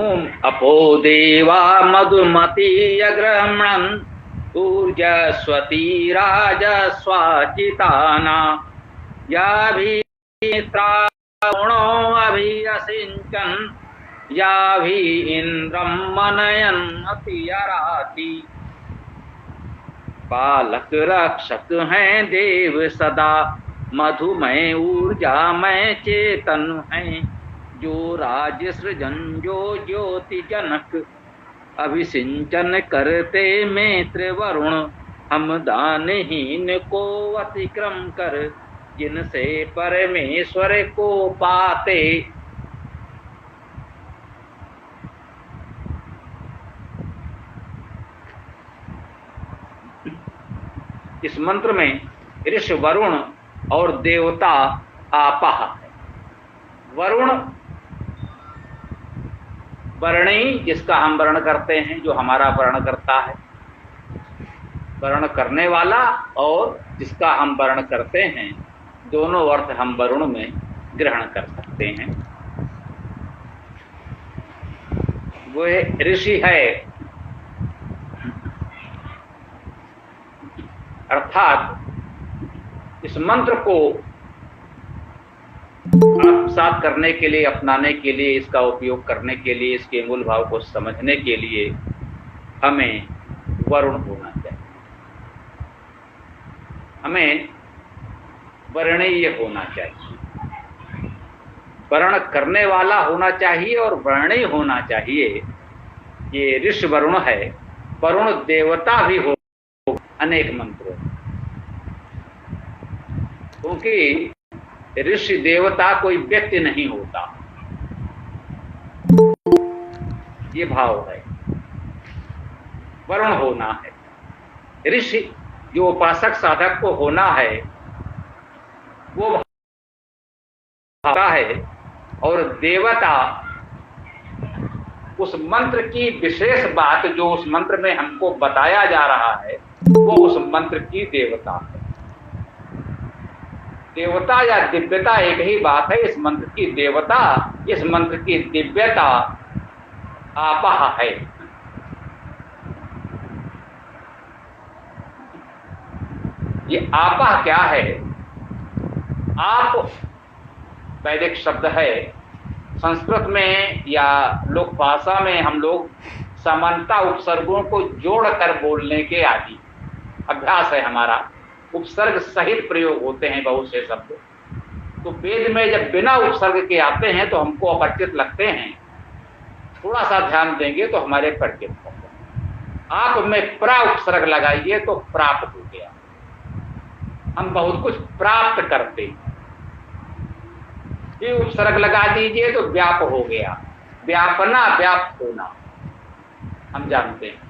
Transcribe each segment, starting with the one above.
ओम अपो देवा मधुमती अग्रहणं ऊर्जस्वती राजस्वाचिताना याभित्राणो अभियसिंचन याभि इंद्रम मनयन अतियराति। पालक रक्षक हैं देव सदा मधुमय ऊर्जामय चेतन हैं जो राज सृजन जो ज्योति जनक अभिसिंचन करते मित्र वरुण हम दानहीन को अतिक्रम कर जिनसे परमेश्वर को पाते। इस मंत्र में ऋषि वरुण और देवता आपः। वरुण वर्णी जिसका हम वर्ण करते हैं, जो हमारा वर्ण करता है, वर्ण करने वाला और जिसका हम वर्ण करते हैं, दोनों अर्थ हम वरुण में ग्रहण कर सकते हैं। वो ऋषि है, अर्थात इस मंत्र को आत्मसात करने के लिए, अपनाने के लिए, इसका उपयोग करने के लिए, इसके मूल भाव को समझने के लिए हमें वरुण होना चाहिए, हमें वर्णीय होना चाहिए, वर्ण करने वाला होना चाहिए और वर्णीय होना चाहिए। ये ऋषि वरुण है। वरुण देवता भी हो अनेक मंत्रों, क्योंकि ऋषि देवता कोई व्यक्ति नहीं होता, ये भाव है। वरुण होना है। ऋषि जो उपासक साधक को होना है वो भाव है, और देवता उस मंत्र की विशेष बात जो उस मंत्र में हमको बताया जा रहा है वो उस मंत्र की देवता है। देवता या दिव्यता एक ही बात है। इस मंत्र की देवता, इस मंत्र की दिव्यता आपः है। ये आपः क्या है? आप वैदिक शब्द है। संस्कृत में या लोक भाषा में हम लोग समानता उपसर्गों को जोड़कर बोलने के आदि, अभ्यास है हमारा। उपसर्ग सहित प्रयोग होते हैं बहुत से शब्द। तो वेद में जब बिना उपसर्ग के आते हैं तो हमको अपरिचित लगते हैं। थोड़ा सा ध्यान देंगे तो हमारे परिचित होंगे। आप में प्रा उपसर्ग लगाइए तो प्राप्त हो गया। हम बहुत कुछ प्राप्त करते हैं। ये उपसर्ग लगा दीजिए तो व्याप हो गया। व्यापना, व्याप्त होना हम जानते हैं।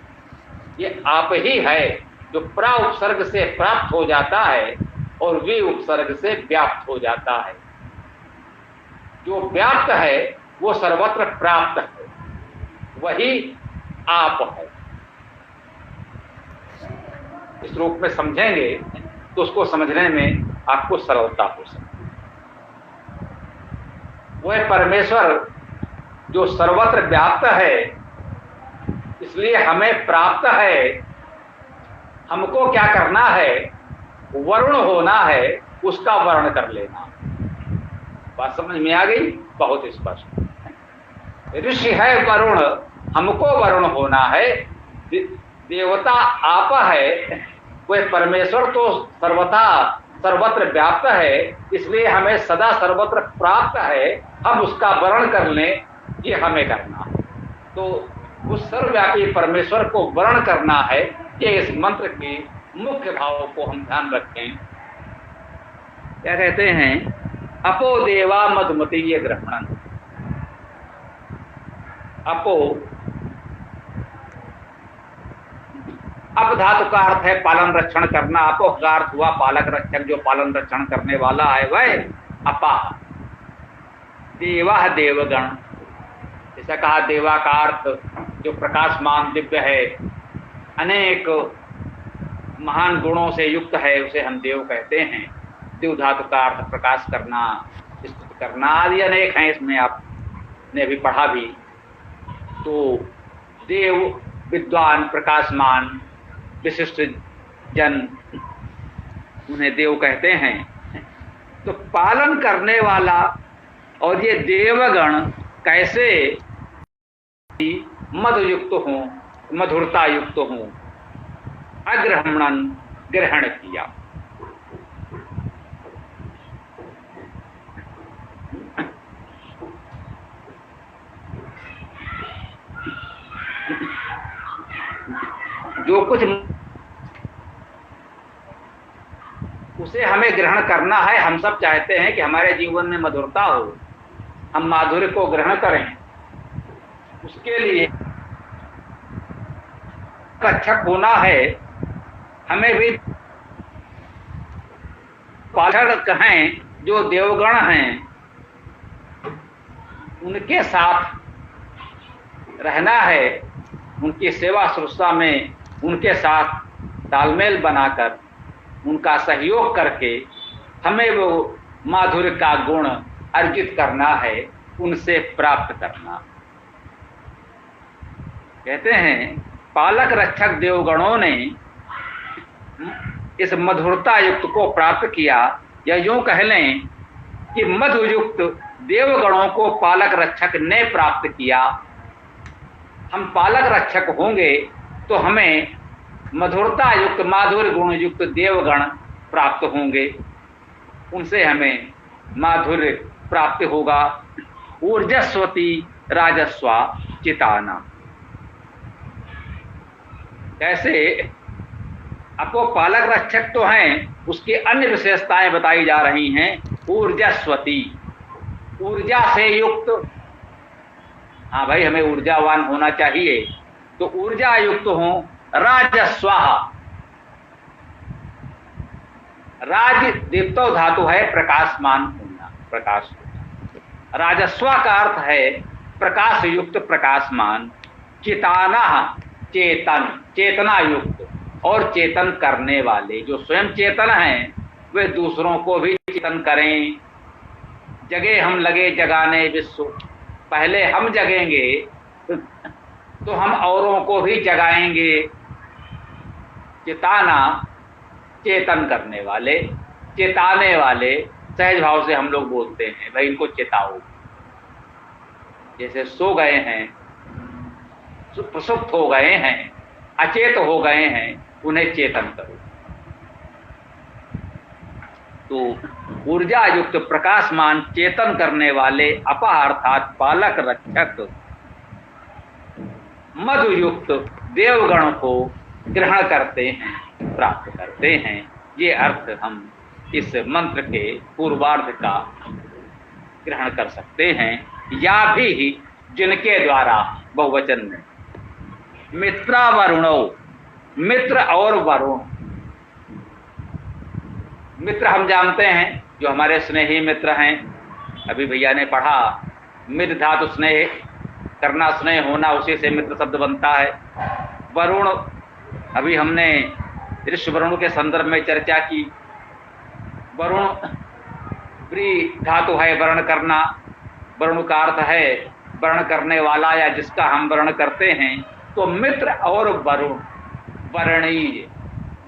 ये आप ही है जो प्रा उपसर्ग से प्राप्त हो जाता है और वी उपसर्ग से व्याप्त हो जाता है। जो व्याप्त है वो सर्वत्र प्राप्त है, वही आप है। इस रूप में समझेंगे तो उसको समझने में आपको सरलता हो सकती है। वह परमेश्वर जो सर्वत्र व्याप्त है, इसलिए हमें प्राप्त है। हमको क्या करना है? वरुण होना है, उसका वर्ण कर लेना। बात समझ में आ गई? बहुत स्पष्ट। ऋषि है वरुण, हमको वरुण होना है। देवता आप है, वह परमेश्वर तो सर्वथा सर्वत्र व्याप्त है, इसलिए हमें सदा सर्वत्र प्राप्त है। हम उसका वर्ण कर लें, ये हमें करना है। तो उस सर्वव्यापी परमेश्वर को वर्ण करना है। ये इस मंत्र के मुख्य भावों को हम ध्यान रखें। क्या कहते हैं? अपो देवा मधुमतीय ग्रहणन। अपो, अप धातु का अर्थ है पालन रक्षण करना। अपो का अर्थ हुआ पालक रक्षक, जो पालन रक्षण करने वाला है वह अपा। देवा देवगण, जैसा कहा देवा का अर्थ जो प्रकाशमान दिव्य है, अनेक महान गुणों से युक्त है, उसे हम देव कहते हैं। देव धातु का अर्थ प्रकाश करना, स्तुति करना आदि अनेक हैं। इसमें आपने अभी पढ़ा भी। तो देव, विद्वान, प्रकाशमान, विशिष्ट जन, उन्हें देव कहते हैं। तो पालन करने वाला और ये देवगण कैसे मधुयुक्त हों, मधुरता युक्त हों, अग्रहणन ग्रहण किया। जो कुछ उसे हमें ग्रहण करना है। हम सब चाहते हैं कि हमारे जीवन में मधुरता हो, हम माधुर्य को ग्रहण करें। उसके लिए रक्षक होना है। हमें भी पालक हैं, जो देवगण हैं, उनके साथ रहना है। उनकी सेवा शुश्रूषा में उनके साथ तालमेल बनाकर, उनका सहयोग करके हमें वो माधुर्य का गुण अर्जित करना है, उनसे प्राप्त करना। कहते हैं पालक रक्षक देवगणों ने इस मधुरता युक्त को प्राप्त किया, या यूं कह लें कि मधुयुक्त देवगणों को पालक रक्षक ने प्राप्त किया। हम पालक रक्षक होंगे तो हमें मधुरता युक्त, माधुर्य गुण युक्त देवगण प्राप्त होंगे, उनसे हमें माधुर्य प्राप्त होगा। ऊर्जस्वती राजस्वा चिताना। कैसे? अब वो पालक रक्षक तो हैं, उसकी अन्य विशेषताएं बताई जा रही हैं। ऊर्जस्वती, ऊर्जा से युक्त। हाँ भाई, हमें ऊर्जावान होना चाहिए, तो ऊर्जा युक्त हो। राजस्वाहा, राज दीप्तो धातु है प्रकाशमान होना, प्रकाश। राजस्वा का अर्थ है प्रकाश युक्त, प्रकाशमान। चिताना, चेतन, चेतना युक्त और चेतन करने वाले। जो स्वयं चेतन हैं वे दूसरों को भी चेतन करें। जगे हम लगे जगाने विश्व, पहले हम जगेंगे तो हम औरों को भी जगाएंगे। चिताना, चेतन करने वाले, चेताने वाले। सहज भाव से हम लोग बोलते हैं, भाई इनको चेताओ। जैसे सो गए हैं, सुप्त हो गए हैं, अचेत हो गए हैं, उन्हें चेतन करो। तो ऊर्जा युक्त, प्रकाशमान, चेतन करने वाले अपा अर्थात पालक रक्षक मधुयुक्त देवगण को ग्रहण करते हैं, प्राप्त करते हैं। ये अर्थ हम इस मंत्र के पूर्वार्ध का ग्रहण कर सकते हैं। या भी जिनके द्वारा बहुवचन में मित्रा वरुणो, मित्र और वरुण। मित्र हम जानते हैं, जो हमारे स्नेही मित्र हैं। अभी भैया ने पढ़ा, मित्र धातु स्नेह करना, स्नेह होना, उसी से मित्र शब्द बनता है। वरुण, अभी हमने ऋषि वरुण के संदर्भ में चर्चा की। वरुण व्री धातु है वर्ण करना। वरुण का अर्थ है वर्ण करने वाला या जिसका हम वर्ण करते हैं। तो मित्र और वरुण, वर्णीय,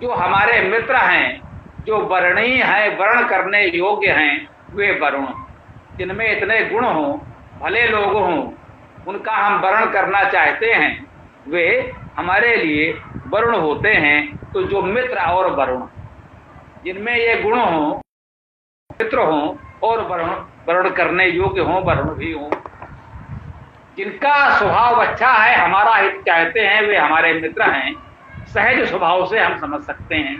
जो हमारे मित्र हैं, जो वर्णीय हैं, वर्ण करने योग्य हैं, वे वरुण। जिनमें इतने गुण हों, भले लोग हों, उनका हम वर्ण करना चाहते हैं, वे हमारे लिए वरुण होते हैं। तो जो मित्र और वरुण, जिनमें ये गुण हों, मित्र हों और वरुण करने योग्य हों, वरुण भी हों, जिनका स्वभाव अच्छा है, हमारा हित चाहते हैं, वे हमारे मित्र हैं। सहज स्वभाव से हम समझ सकते हैं।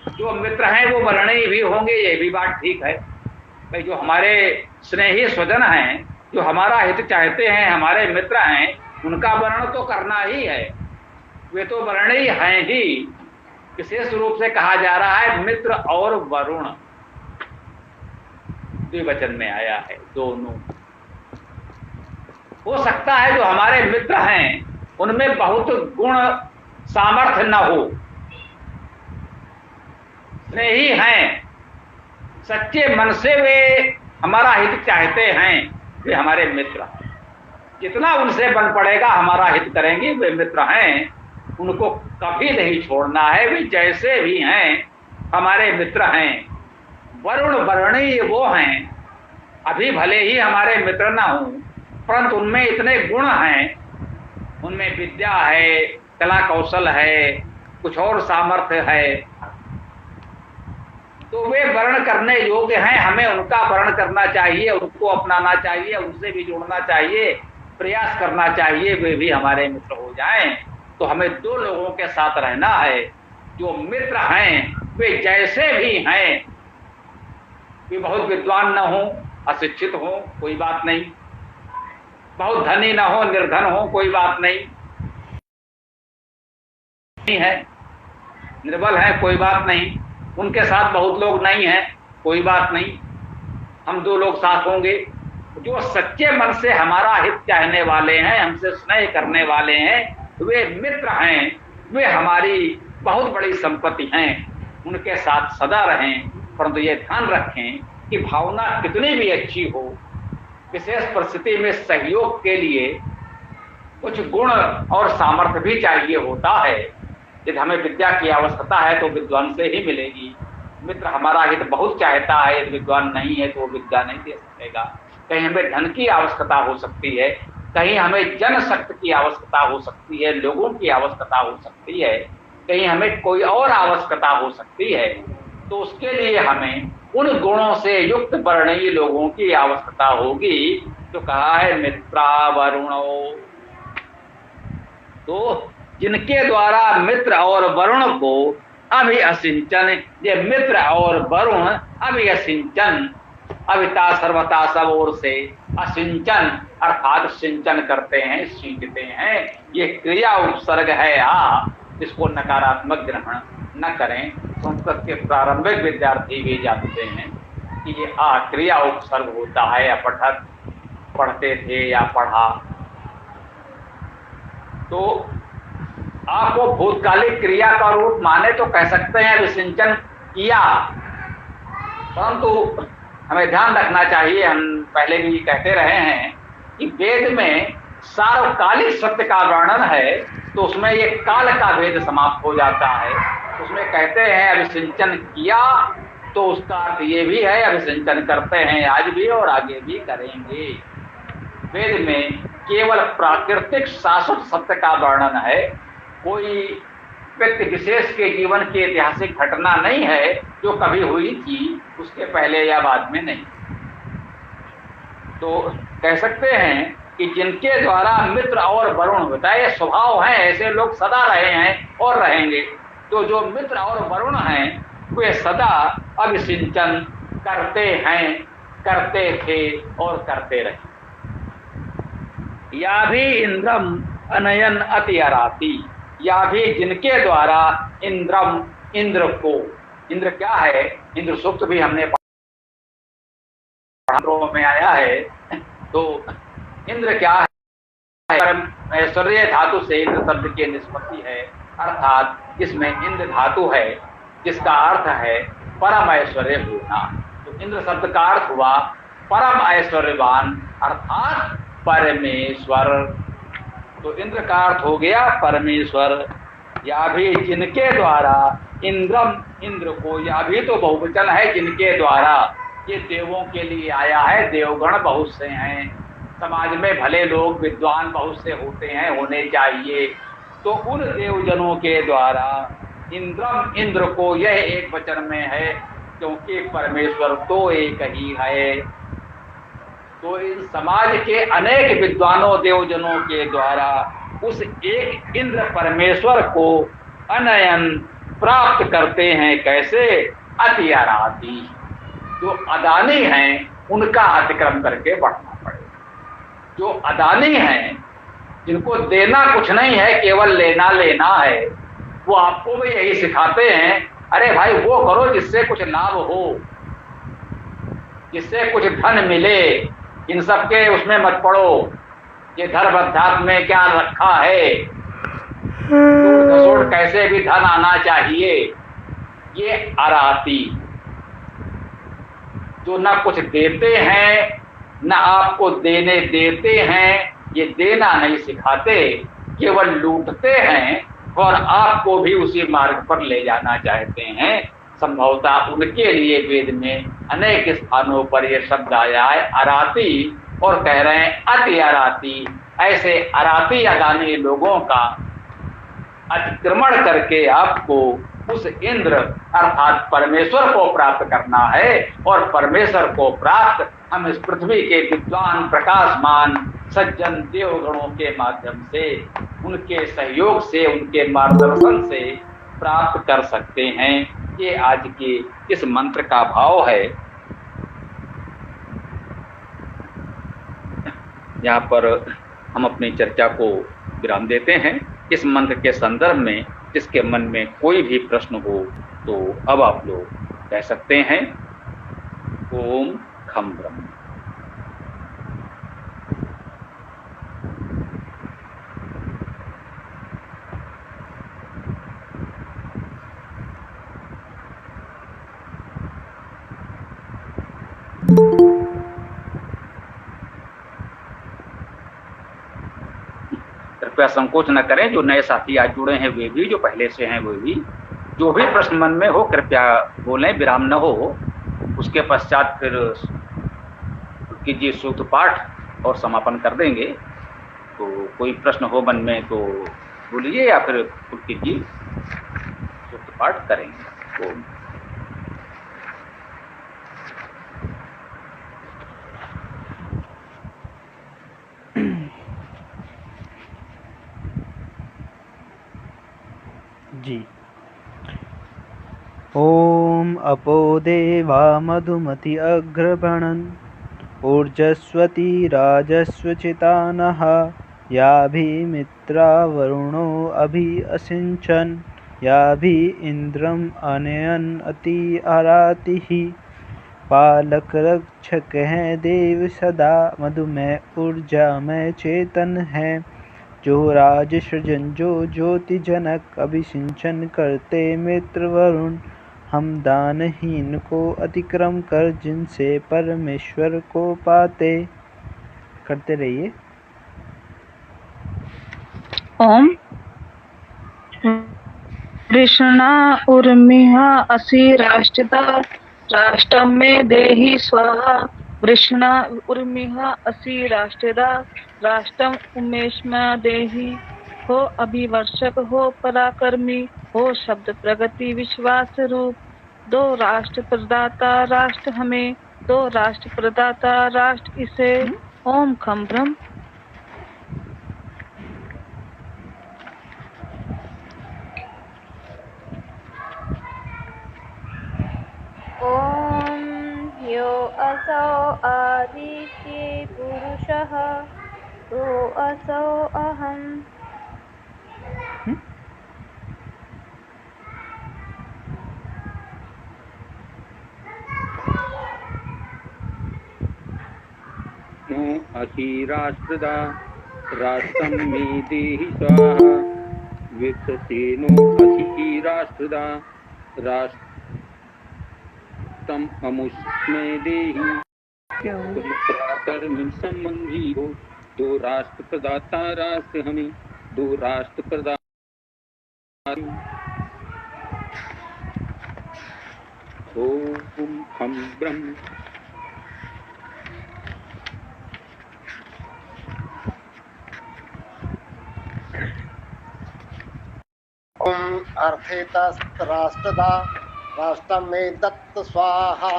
जो मित्र हैं वो वर्णीय भी होंगे, ये भी बात ठीक है भाई। जो हमारे स्नेही स्वजन हैं, जो हमारा हित चाहते हैं, हमारे मित्र हैं, उनका वर्ण तो करना ही है। वे तो वर्णीय हैं ही। विशेष रूप से कहा जा रहा है मित्र और वरुण, द्विवचन में आया है, दोनों। हो सकता है जो हमारे मित्र हैं उनमें बहुत गुण सामर्थ्य न हो, स्नेही हैं, सच्चे मन से वे हमारा हित चाहते हैं, वे हमारे मित्र हैं। जितना उनसे बन पड़ेगा हमारा हित करेंगे, वे मित्र हैं, उनको कभी नहीं छोड़ना है। वे जैसे भी हैं हमारे मित्र हैं। वरुण वर्णीय वो हैं, अभी भले ही हमारे मित्र ना हों, परंतु उनमें इतने गुण हैं, उनमें विद्या है, कला कौशल है, कुछ और सामर्थ्य है, तो वे वर्ण करने योग्य हैं। हमें उनका वर्ण करना चाहिए, उनको अपनाना चाहिए, उनसे भी जुड़ना चाहिए, प्रयास करना चाहिए वे भी हमारे मित्र हो जाएं। तो हमें दो लोगों के साथ रहना है, जो मित्र हैं वे जैसे भी हैं, वे बहुत विद्वान न हो, अशिक्षित हो, कोई बात नहीं, बहुत धनी न हो, निर्धन हो, कोई बात नहीं है, निर्बल है, कोई बात नहीं, उनके साथ बहुत लोग नहीं हैं, कोई बात नहीं, हम दो लोग साथ होंगे। जो सच्चे मन से हमारा हित चाहने वाले हैं, हमसे स्नेह करने वाले हैं, वे मित्र हैं, वे हमारी बहुत बड़ी संपत्ति हैं, उनके साथ सदा रहें। परंतु ये ध्यान रखें कि भावना कितनी भी अच्छी हो, विशेष परिस्थिति में सहयोग के लिए कुछ गुण और सामर्थ्य भी चाहिए होता है। यदि हमें विद्या की आवश्यकता है तो विद्वान से ही मिलेगी। मित्र हमारा हित बहुत चाहता है, यदि विद्वान नहीं है तो वो विद्या नहीं दे सकेगा। कहीं हमें धन की आवश्यकता हो सकती है, कहीं हमें जनशक्ति की आवश्यकता हो सकती है, लोगों की आवश्यकता हो सकती है, कहीं हमें कोई और आवश्यकता हो सकती है, तो उसके लिए हमें उन गुणों से युक्त वर्णीय लोगों की आवश्यकता होगी। तो कहा है मित्रा वरुणो, तो जिनके द्वारा मित्र और वरुण को अभिअसिंचन, ये मित्र और वरुण अभिअसिंचन, अविता सर्वता सब ओर से, असिंचन अर्थात सिंचन करते हैं, सींचते हैं। ये क्रिया उपसर्ग है इसको नकारात्मक ग्रहण न करें। संस्कृत के प्रारंभिक विद्यार्थी भी जानते हैं कि ये क्रिया उपसर्ग होता है। अपठत पढ़ते थे या पढ़ा, तो आपको भूतकालिक क्रिया का रूप माने तो कह सकते हैं विसिंचन किया, परंतु हमें ध्यान रखना चाहिए, हम पहले भी कहते रहे हैं कि वेद में सार्वकालिक सत्य का वर्णन है, तो उसमें ये काल का भेद समाप्त हो जाता है। उसमें कहते हैं अभिसिंचन किया, तो उसका अर्थ ये भी है अभिसिंचन करते हैं आज भी और आगे भी करेंगे। वेद में केवल प्राकृतिक शाश्वत सत्य का वर्णन है, कोई व्यक्ति विशेष के जीवन की ऐतिहासिक घटना नहीं है जो कभी हुई थी, उसके पहले या बाद में नहीं। तो कह सकते हैं कि जिनके द्वारा मित्र और वरुण बताए स्वभाव हैं, ऐसे लोग सदा रहे हैं और रहेंगे। तो जो मित्र और वरुण हैं वे सदा अभिसिंचन करते हैं, करते थे और करते रहे। या भी इंद्रम अनयन अति अराती, या भी जिनके द्वारा इंद्रम, इंद्र को, इंद्र क्या है, इंद्र सूक्त भी हमने पढ़ाओं में आया है। तो इंद्र क्या है, ऐश्वर्य धातु से इंद्र शब्द की निष्पत्ति है, अर्थात इसमें इंद्र धातु है जिसका अर्थ है परम ऐश्वर्य होना। तो इंद्र शब्द का अर्थ हुआ परम ऐश्वर्यवान अर्थात परमेश्वर। तो इंद्र का अर्थ हो गया परमेश्वर। या भी जिनके द्वारा इंद्रम, इंद्र को, या भी तो बहुवचन है जिनके द्वारा, ये देवों के लिए आया है। देवगण बहुत से हैं, समाज में भले लोग विद्वान बहुत से होते हैं, होने चाहिए। तो उन देवजनों के द्वारा इंद्रम, इंद्र को, यह एक वचन में है क्योंकि परमेश्वर तो एक ही है। तो इन समाज के अनेक विद्वानों देवजनों के द्वारा उस एक इंद्र परमेश्वर को अनयन प्राप्त करते हैं। कैसे? अति आराधी, जो अदानी हैं उनका अतिक्रम करके बढ़ना पड़ेगा। जो अदानी हैं, जिनको देना कुछ नहीं है, केवल लेना लेना है, वो आपको भी यही सिखाते हैं, अरे भाई वो करो जिससे कुछ लाभ हो, जिससे कुछ धन मिले, इन सब के उसमें मत पड़ो। ये धर्म अध्यात्म में क्या रखा है, घसोड़ कैसे भी धन आना चाहिए, ये अराती, जो ना कुछ देते हैं, ना आपको देने देते हैं, ये देना नहीं सिखाते, केवल लूटते हैं और आपको भी उसी मार्ग पर ले जाना चाहते हैं। संभवतः उनके लिए वेद में अनेक स्थानों पर यह शब्द आया है अराती, और कह रहे हैं अति अराती। ऐसे अराती अगामी लोगों का अतिक्रमण करके आपको उस इंद्र अर्थात परमेश्वर को प्राप्त करना है, और परमेश्वर को प्राप्त हम इस पृथ्वी के विद्वान प्रकाशमान सज्जन देवगणों के माध्यम से, उनके सहयोग से, उनके मार्गदर्शन से प्राप्त कर सकते हैं। ये आज के इस मंत्र का भाव है। यहाँ पर हम अपनी चर्चा को विराम देते हैं। इस मंत्र के संदर्भ में जिसके मन में कोई भी प्रश्न हो तो अब आप लोग कह सकते हैं। ओम खम ब्रह्म। कृपया संकोच न करें, जो नए साथी आज जुड़े हैं वे भी, जो पहले से हैं वे भी, जो भी प्रश्न मन में हो कृपया बोलें, विराम न हो। उसके पश्चात फिर कीजिए सूत्र पाठ और समापन कर देंगे। तो कोई प्रश्न हो मन में तो बोलिए या फिर कीजिए, सूत्र पाठ करेंगे। ओम। जी। ओम अपो देवा मधुमति अग्रभणन् ऊर्जस्वती राजस्वचितानः याभिमित्रा वरुणो अभि असिञ्चन् याभि इन्द्रम् अनयन् अति अरातिः पालक रक्षक है देव सदा मधुमय ऊर्जा में चेतन है जो राज सृजन जो ज्योति जनक अभिसिंचन करते मित्र वरुण हम दानहीन को अतिक्रम कर जिनसे परमेश्वर को पाते। करते रहिए। ओम कृष्णा उर्मिहा असि राष्ट्रदा राष्ट्रम में देहि स्वाहा वृष्णा उर्मिहा असि राष्ट्रदा राष्ट्रम उमेशमा देहि। हो अभिवर्षक हो पराक्रमी हो शब्द प्रगति विश्वास रूप दो राष्ट्र प्रदाता राष्ट्र हमें दो राष्ट्र प्रदाता राष्ट्र इसे। ओम खम ब्रह्म। ओम यो असौ आदित्ये पुरुषः तो असौ अहम्। अहि राष्ट्रदा राष्ट्रं मे देहि स्वाहा वित्तसेनो अहि राष्ट्रदा राष्ट्रं अमुष्मे देहि। पराक्रमी संबंधी हो दो राष्ट्र प्रदाता राष्ट्र हमें दो राष्ट्र प्रदाता। ओम हम ब्रह्म। ओम अर्थेतस्त्राष्ट्रदा राष्ट्रम में दत्त स्वाहा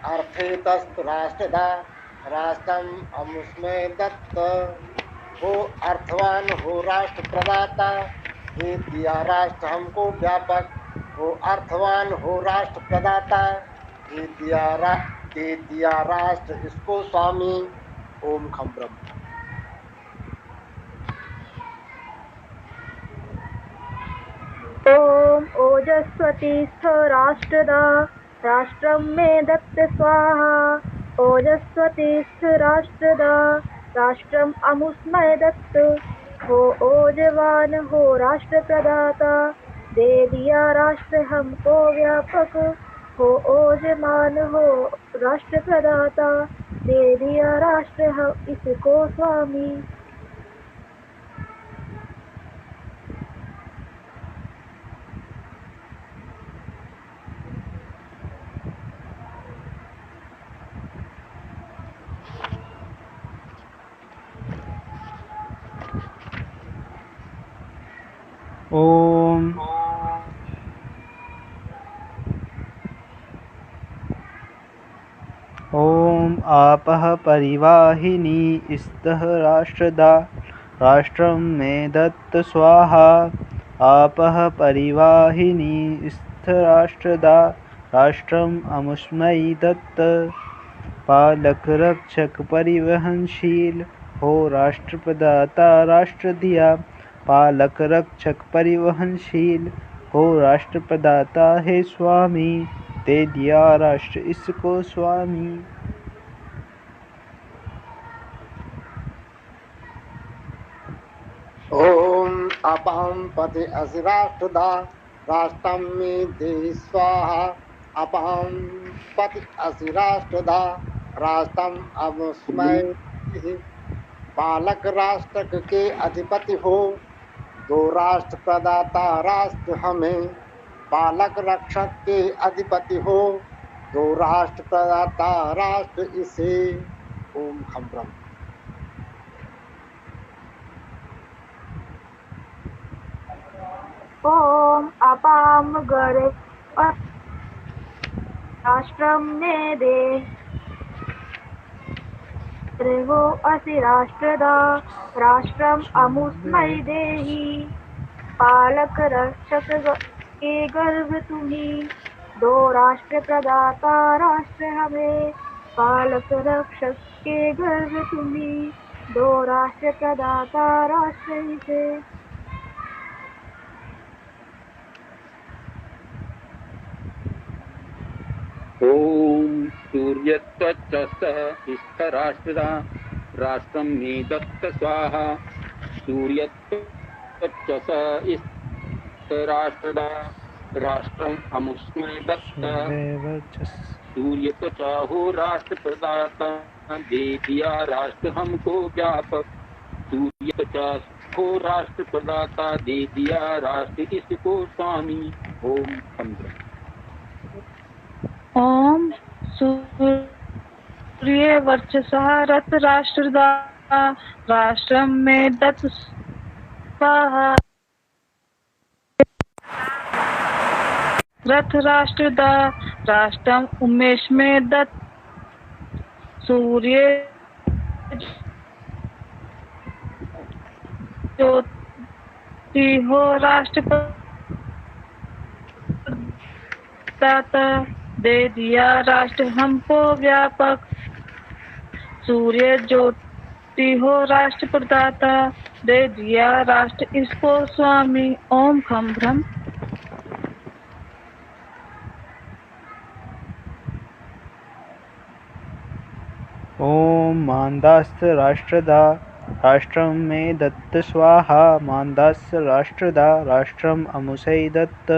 अर्थेतस्त्राष्ट्रदा राष्ट्रम अमुष्मे दत्त। हो अर्थवान हो राष्ट्र प्रदाता ये दिया राष्ट्र हमको व्यापक। हो अर्थवान हो राष्ट्र प्रदाता ये दिया राष्ट्र इसको स्वामी। ओम खम ब्रह्म। ओम ओजस्वतीस्थ राष्ट्रदा राष्ट्रम में दत्त स्वाहा ओजस्वतीस्थ राष्ट्रदा राष्ट्रम अमुष्मय दत्त। हो ओजवान हो राष्ट्र प्रदाता दे दिया राष्ट्र हमको व्यापक। हो ओजमान हो राष्ट्र प्रदाता दे दिया राष्ट्र हम इसको स्वामी। ओम ओम आपः परिवाहिनी स्तः राष्ट्रदा राष्ट्रं मे दत्त स्वाहा। आपः परिवाहिनी स्तः राष्ट्रदा राष्ट्रम् अमुष्मै दत्त। पालक रक्षक परिवहनशील हो राष्ट्र प्रदाता राष्ट्र दिया। पालक रक्षक परिवहनशील हो राष्ट्र प्रदाता है स्वामी। दे दिया राष्ट्र इसको स्वामी। ओम अपहं पति असि राष्ट्रदा राष्ट्रं मे देहि स्वाहा। अपहं पति असि राष्ट्रदा राष्ट्रम अमुष्मै देहि। पालक राष्ट्र के अधिपति हो दो राष्ट्र प्रदाता राष्ट्र हमें। पालक रक्षक के अधिपति हो दो राष्ट्र प्रदाता राष्ट्र इसे। ओम खम ब्रह्म। ओम अपाम गरे राष्ट्रम मे दे वो असि राष्ट्रदा राष्ट्रम अमुष्मै देहि। पालक रक्षक के गर्भ तुम्ही दो राष्ट्र प्रदाता राष्ट्र हमें। पालक रक्षक के गर्भ तुम्ही दो राष्ट्र प्रदाता राष्ट्र इसे। ओम सूर्यत्वच्चः स्थराष्ट्रदा राष्ट्रं मे दत्त स्वाहा। सूर्यत्वच्चः स्थराष्ट्रदा राष्ट्रम् अमुष्मै दत्त। सूर्यत्वचा हो राष्ट्र प्रदाता दे दिया राष्ट्र हमको व्यापक। सूर्यत्वचा हो राष्ट्र प्रदाता दे दिया राष्ट्र इसको स्वामी। ओम चंद्र। ओम सूर्य वर्चसः रथ राष्ट्रदा राष्ट्रम में दत्त स्वाहा। रथ राष्ट्रदा राष्ट्रम उमेश में दत्त। सूर्य ज्योति हो राष्ट्र प्रदाता दे दिया राष्ट्र हमको व्यापक। सूर्य ज्योति हो राष्ट्र प्रदाता दे दिया राष्ट्र इसको स्वामी। ओम खम ब्रह्म। ओम मान्दास्य राष्ट्रदा राष्ट्रं मे दत्त स्वाहा। मान्दास्य राष्ट्रदा राष्ट्रम अमुष्मै दत्त।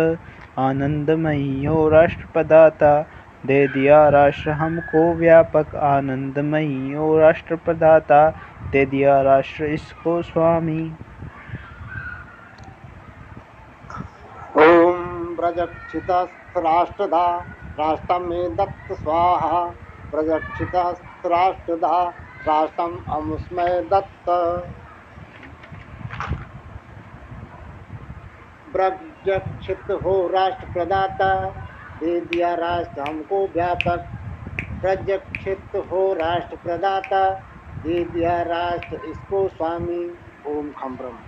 आनंदमयी हो राष्ट्र प्रदाता दे दिया राष्ट्र हमको व्यापक। आनंदमयी हो राष्ट्र प्रदाता दे दिया राष्ट्र इसको स्वामी। ओम ब्रजक्षितः राष्ट्रदा राष्ट्रं मे दत्त स्वाहा। ब्रजक्षितः राष्ट्रदा राष्ट्रम अमुष्मै दत्त। ब्रजक्षित हो राष्ट्र प्रदाता दे दिया राष्ट्र हमको व्यापक। ब्रजक्षित हो राष्ट्र प्रदाता दे दिया राष्ट्र इसको स्वामी। ओम खम ब्रह्म।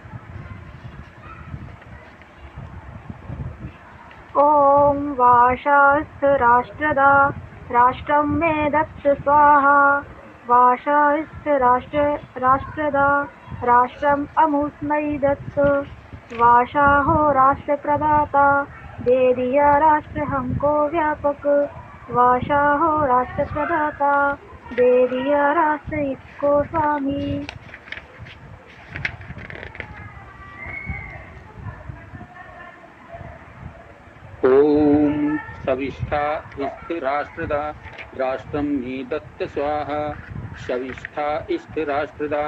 ओम वाशास्थ राष्ट्रदा राष्ट्रम मे दत्त स्वाहा। वाशास्थ राष्ट्रदा राष्ट्रम अमुष्मै दत्त। वाशा हो राष्ट्र प्रदाता दे दिया राष्ट्र हमको व्यापक। वाशा हो राष्ट्र प्रदाता दे दिया राष्ट्र इसको स्वामी। ओम सविष्ठा स्थिराष्ट्रदा राष्ट्रं मे दत्त स्वाहा। शविष्ठा इष्ट राष्ट्रदा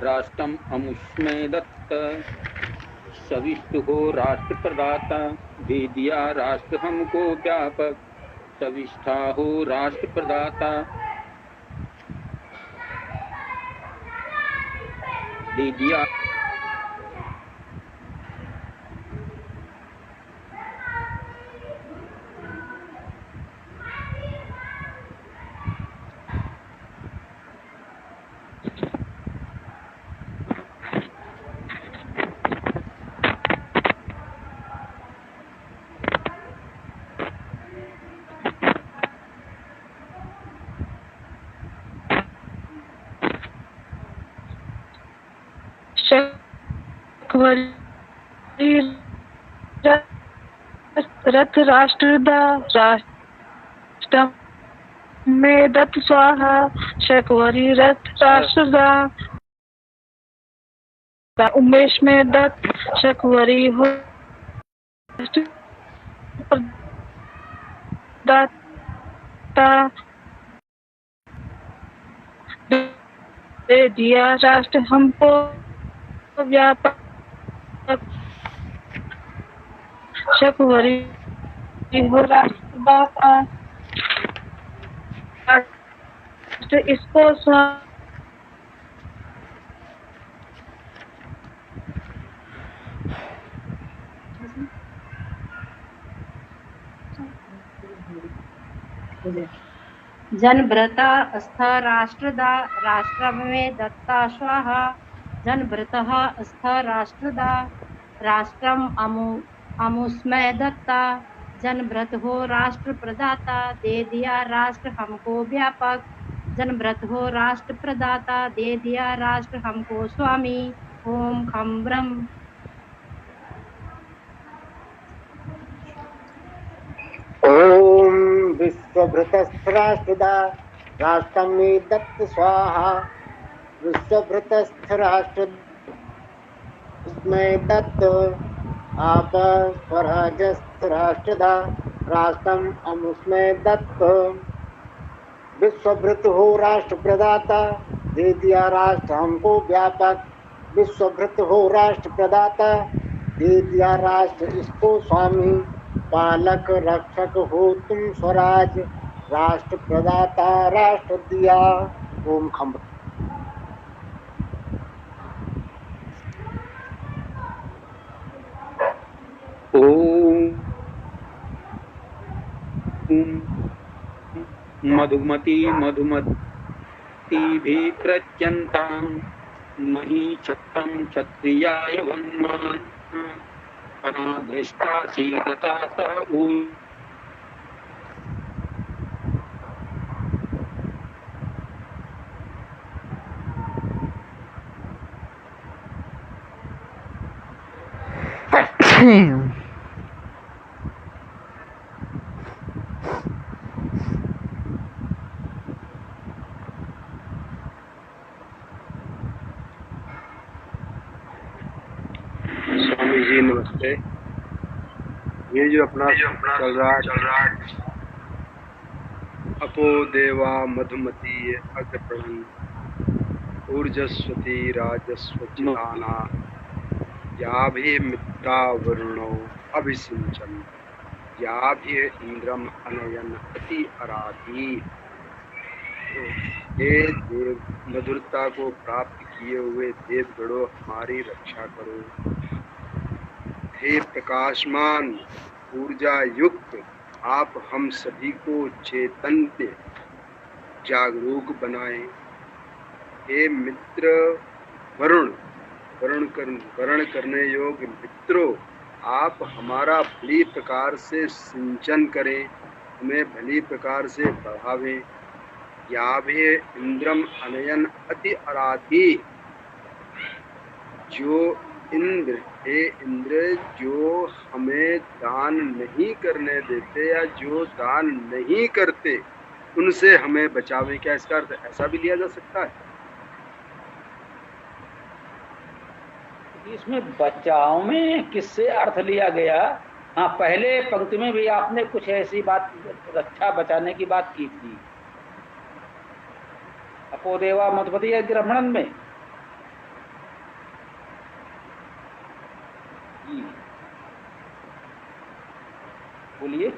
राष्ट्रम अमुष्मे दत्त शविष्ठु राष्ट्र प्रदाता दे दिया राष्ट्र हमको व्यापक शविष्ठा हो राष्ट्र प्रदाता दे दिया रथ राष्ट्रदा राष्ट्रम में दत्त स्वाहा शकवरी रथ राष्ट्रदा उमेश में दत्त शकवरी हो दाता दे दिया राष्ट्र हमको व्यापक शकवरी हो राष्ट्रदाता इसको जनभृता स्थ राष्ट्रदा राष्ट्रमे दत्ता स्वाहा जनभृतः स्थ राष्ट्रदा राष्ट्रम अमुस्मय दत्ता जनभृत हो राष्ट्र प्रदाता दे दिया राष्ट्र हमको व्यापक जनभृत हो राष्ट्र प्रदाता दे दिया राष्ट्र हमको स्वामी ओम खम ब्रह्म ओम विश्वभृतस्थ राष्ट्रदा राष्ट्रम में दत्त स्वाहा विश्वभृतस्थ राष्ट्र में दत्त आप स्वराजस्थ राष्ट्रदा राष्ट्रम अमुस्मय दत्त विश्वभृत हो राष्ट्र प्रदाता दे दिया राष्ट्र हमको व्यापक विश्वभृत हो राष्ट्र प्रदाता दे दिया राष्ट्र इसको स्वामी पालक रक्षक हो तुम स्वराज राष्ट्र प्रदाता राष्ट्र दिया ओम खम मधुमती मधुमती भी प्रत्यंतां मही छत्रं क्षत्रियाय वन्मान अनाधिष्ठा शीलता स ऊ स्वामी जी नमस्ते। ये जो अपना चल रहा है अपो देवा मधुमती अग्रप्रणन ऊर्जस्वती राजस्वचिताना या भी मित्रा वरुणो अभिसिंचन या भी इंद्रम अनयन अति आराधी। हे देव मधुरता को प्राप्त किए हुए देवगणों हमारी रक्षा करो। हे प्रकाशमान ऊर्जा युक्त आप हम सभी को चैतन्य जागरूक बनाएं। हे मित्र वरुण करने योग्य मित्रों आप हमारा भली प्रकार से सिंचन करें, हमें भली प्रकार से बढ़ावें। याभे इंद्रम अनयन अति आराधी जो इंद्र हे इंद्र जो हमें दान नहीं करने देते या जो दान नहीं करते उनसे हमें बचावें। क्या इसका अर्थ ऐसा भी लिया जा सकता है? इसमें बचाव में किससे अर्थ लिया गया? हाँ, पहले पंक्ति में भी आपने कुछ ऐसी बात रक्षा बचाने की बात की थी। अपोदेवा मधुमती ग्रहणन में। बोलिए।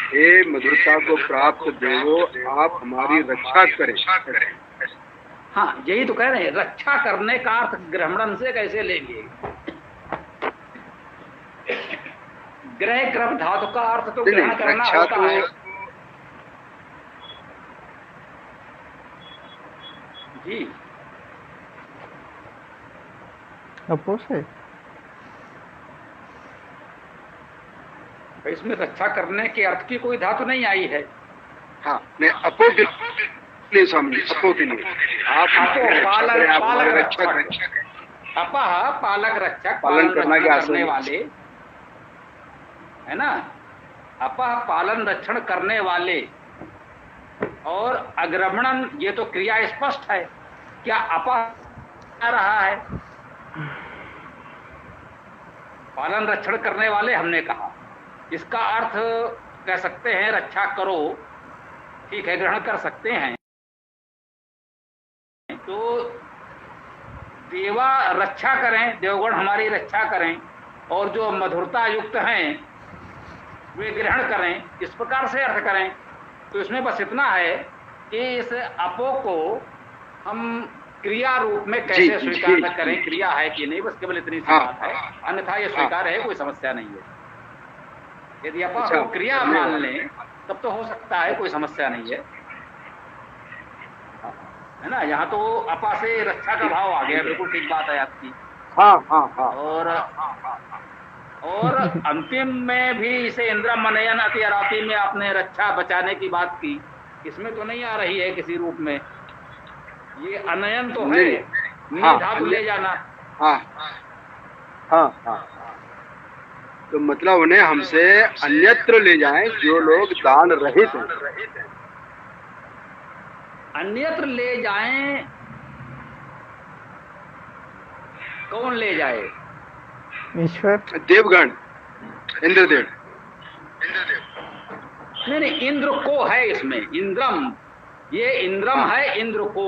हे मधुरता को प्राप्त देवो, आप हमारी रक्षा करें। हाँ, यही तो कह रहे हैं, रक्षा करने का अर्थ ग्रहणन से कैसे लेंगे? ग्रह ग्रह धातु का अर्थ तो ग्रहण करना होता है। जी, अपो से इसमें रक्षा करने के अर्थ की कोई धातु नहीं आई है। हाँ, मैं अपो के लिए समझ, अपो के लिए आप पालक रक्षक, अपह पालक रक्षक, पालन करने वाले, है ना। अपह पालन रक्षण करने वाले, और अग्रमणन ये तो क्रिया स्पष्ट है। क्या अपह आ रहा है? पालन रक्षण करने वाले हमने कहा, इसका अर्थ कह सकते हैं रक्षा करो, ठीक है, ग्रहण कर सकते हैं। तो देवा रक्षा करें, देवगण हमारी रक्षा करें, और जो मधुरता युक्त हैं वे ग्रहण करें, इस प्रकार से अर्थ करें। तो इसमें बस इतना है कि इस अपो को हम क्रिया रूप में कैसे स्वीकार करें, क्रिया है कि नहीं, बस केवल इतनी सी बात है। अन्यथा ये स्वीकार है, कोई समस्या नहीं है। यदि अपा को क्रिया मान लें तब तो हो सकता है, कोई समस्या नहीं है, है ना। यहाँ तो अपा से रक्षा का भाव आ गया, बिल्कुल ठीक बात है आपकी। हाँ हाँ हाँ। और अंतिम में भी इसे इंद्रम अनयन अति अराति में आपने रक्षा बचाने की बात की, इसमें तो नहीं आ रही है किसी रूप में। ये अनयन तो है, धातु ले जाना। हाँ हाँ हाँ। तो मतलब उन्हें हमसे अन्यत्र ले जाएं जो लोग दान रहित हैं। अन्यत्र ले जाएं, कौन ले जाए? ईश्वर, देवगण, इंद्रदेव। नहीं, इंद्र को है इसमें, इंद्रम, ये इंद्रम है, इंद्र को।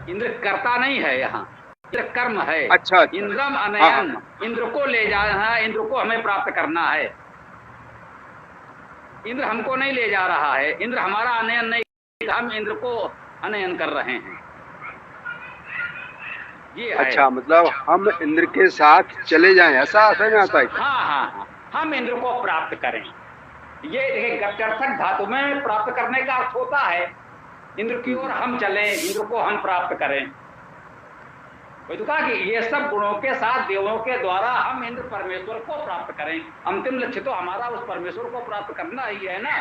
इंद्र कर्ता नहीं है यहाँ, इंद्र कर्म है। अच्छा। इंद्रम अनयन, इंद्र को ले जाना, इंद्र को हमें प्राप्त करना है। इंद्र हमको नहीं ले जा रहा है, इंद्र हमारा अनयन नहीं, हम इंद्र को अनयन कर रहे हैं, ये है। अच्छा, मतलब हम इंद्र के साथ चले जाएं, ऐसा असर में आता है? हाँ हाँ हाँ, हम इंद्र को प्राप्त करें। ये गत्यर्थक धातु में प्राप्त करने का अर्थ होता है, इंद्र की ओर हम चलें, इंद्र को हम प्राप्त करें। तो कहा कि ये सब गुणों के साथ देवों के द्वारा हम इंद्र परमेश्वर को प्राप्त करें। अंतिम लक्ष्य तो हमारा उस परमेश्वर को प्राप्त करना ही है ना।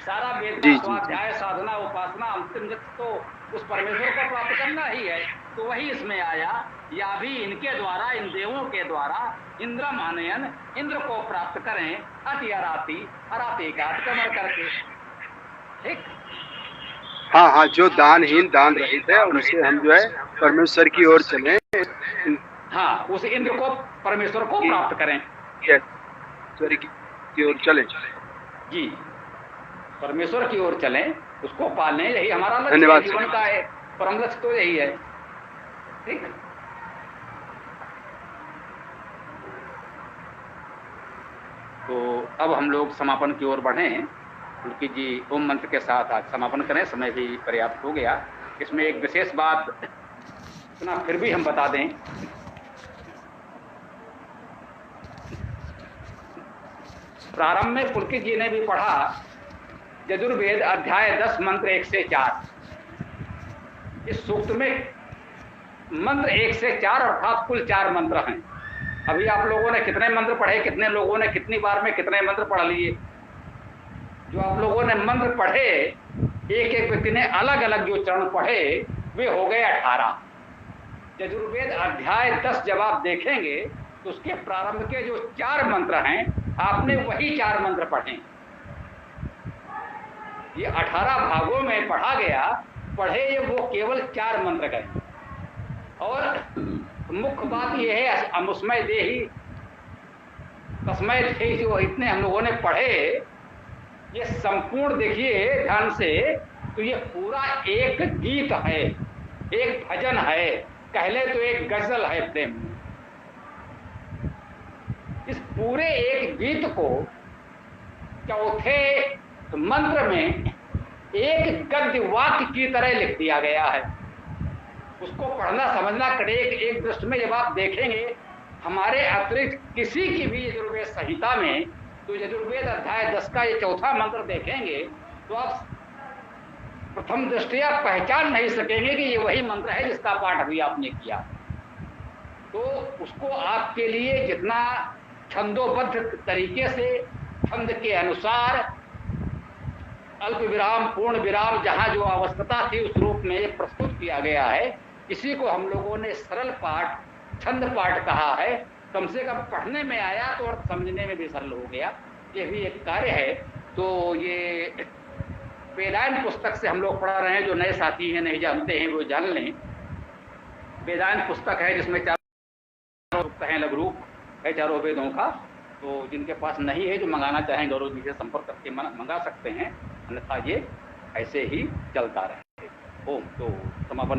सारा वेद का स्वाध्याय, साधना, उपासना, अंतिम लक्ष्य तो उस परमेश्वर को प्राप्त करना ही है। तो वही इसमें आया, या भी इनके द्वारा, इन देवों के द्वारा इंद्रम अनयन, इंद्र को प्राप्त करें, अति अराति, अराति का अतिक्रमण करके। ठीक। हाँ हाँ, जो दानहीन दान रहित है उनसे हम जो है परमेश्वर की ओर चलें। हाँ, उस इंद्र को, परमेश्वर को प्राप्त करें, परमेश्वर की ओर चलें। जी, परमेश्वर की ओर चलें, उसको पालें, यही हमारा लक्ष्य धन्यवाद। जीवन का है, परम लक्ष्य तो यही है। ठीक। तो अब हम लोग समापन की ओर बढ़ें। उनकी जी ओम मंत्र के साथ आज समापन करें, समय भी पर्याप्त हो गया। इसमें एक विशेष बात इतना फिर भी हम बता दें, प्रारंभ में पुलकित जी ने भी पढ़ा यजुर्वेद अध्याय 10 मंत्र 1 से 4। इस सूक्त में मंत्र 1 से 4 अर्थात कुल 4 मंत्र हैं। अभी आप लोगों ने कितने मंत्र पढ़े, कितने लोगों ने कितनी बार में कितने मंत्र पढ़ लिए? जो आप लोगों ने मंत्र पढ़े, एक एक व्यक्ति ने अलग अलग जो चरण पढ़े, वे हो गए 18। यजुर्वेद अध्याय 10 जब आप देखेंगे तो उसके प्रारंभ के जो 4 मंत्र हैं, आपने वही 4 मंत्र पढ़े। ये 18 भागों में पढ़ा गया, पढ़े ये वो केवल 4 मंत्र गए। और मुख्य बात यह है, अमुष्मय देहि तस्मै थे जो इतने हम लोगों ने पढ़े, ये संपूर्ण देखिए ध्यान से, तो ये पूरा एक गीत है, एक भजन है, कहले तो एक गजल है प्रेम में। इस पूरे एक गीत को चौथे मंत्र में एक गद्य वाक्य की तरह लिख दिया गया है। उसको पढ़ना समझना करें। एक दृष्टि में जब आप देखेंगे हमारे अतिरिक्त किसी की भी यजुर्वेद संहिता में, तो यजुर्वेद अध्याय 10 का ये चौथा मंत्र देखेंगे तो आप प्रथम दृष्टया पहचान नहीं सकेंगे कि ये वही मंत्र है जिसका पाठ अभी आपने किया। तो उसको आपके लिए जितना छंदोबद्ध तरीके से, छंद के अनुसार, अल्प विराम पूर्ण विराम जहां जो आवश्यकता थी उस रूप में प्रस्तुत किया गया है। इसी को हम लोगों ने सरल पाठ, छंद पाठ कहा है। कम से कम पढ़ने में आया तो अर्थ समझने में भी सरल हो गया। ये भी एक कार्य है। तो ये वेदांत पुस्तक से हम लोग पढ़ रहे हैं। जो नए साथी हैं, नहीं जानते हैं, वो जान लें। वेदांत पुस्तक है जिसमें 4 रूप हैं, लघु रूप है 4 वेदों का। तो जिनके पास नहीं है, जो मंगाना चाहें गौरव जी से संपर्क करके मंगा सकते हैं, अन्यथा ये ऐसे ही चलता रहे। ओम। तो समापन।